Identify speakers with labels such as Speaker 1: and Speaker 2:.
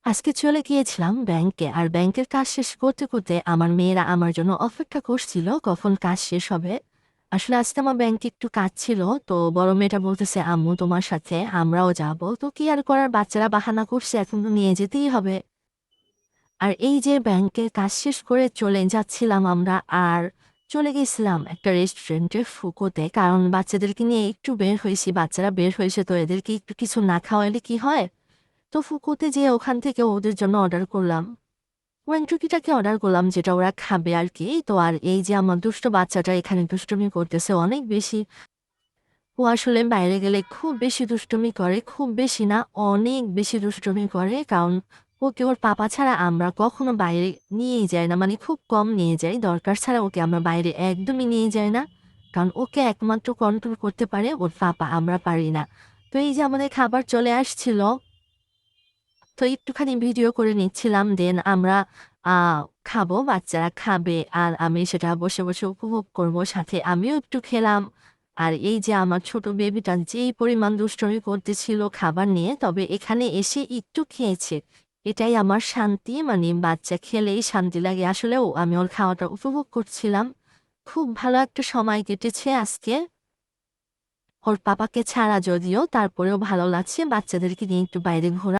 Speaker 1: আজকে চলে গিয়েছিলাম ব্যাংকে, আর ব্যাংকের কাজ শেষ করতে করতে আমার মেয়েরা আমার জন্য অপেক্ষা করছিল কখন কাজ শেষ হবে। আসলে আজকে আমার ব্যাংকে একটু কাজ ছিল, তো বড় মেয়েটা বলতেছে আম্মু তোমার সাথে আমরাও যাব। তো কি আর করার, বাচ্চারা বাহানা করছে, এখন তো নিয়ে যেতেই হবে। আর এই যে ব্যাংকের কাজ শেষ করে চলে যাচ্ছিলাম আমরা, আর চলে গেছিলাম একটা রেস্টুরেন্টে ফুকোতে, কারণ বাচ্চাদেরকে নিয়ে একটু বের হয়েছি, বাচ্চারা বের হয়েছে, তো এদেরকে একটু কিছু না খাওয়ালে কি হয়। তো ফুকুতে যেয়ে ওখান থেকে ওদের জন্য অর্ডার করলাম, ওয়াংচুকিটাকে অর্ডার করলাম, যেটা ওরা খাবে আর কি। তো আর এই যে আমার দুষ্ট বাচ্চাটা এখানে দুষ্টুমি করতেছে অনেক বেশি। ও আসলে বাইরে গেলে খুব বেশি দুষ্টুমি করে, খুব বেশি না, অনেক বেশি দুষ্টুমি করে, কারণ ওকে ওর পাপা ছাড়া আমরা কখনো বাইরে নিয়েই যাই না, মানে খুব কম নিয়ে যাই, দরকার ছাড়া ওকে আমরা বাইরে একদমই নিয়ে যাই না। কারণ ওকে একমাত্র কন্ট্রোল করতে পারে ওর পাপা, আমরা পারি না। তো এই যে আমাদের খাবার চলে আসছিল, তো একটুখানি ভিডিও করে নিচ্ছিলাম, দেন আমরা খাবো, বাচ্চারা খাবে, আর আমি সেটা বসে বসে উপভোগ করব, সাথে আমিও একটু খেলাম। আর এই যে আমার ছোট বেবিটা যেই পরিমাণ দুষ্টুমি করতেছিল খাবার নিয়ে, তবে এখানে এসে একটু খেয়েছে, এটাই আমার শান্তি, মানে বাচ্চা খেলেই শান্তি লাগে। আসলেও আমি ওর খাওয়াটা উপভোগ করছিলাম, খুব ভালো একটা সময় কেটেছে আজকে ওর পাপাকে ছাড়া, যদিও তারপরেও ভালো লাগছে বাচ্চাদেরকে নিয়ে একটু বাইরে ঘোরা।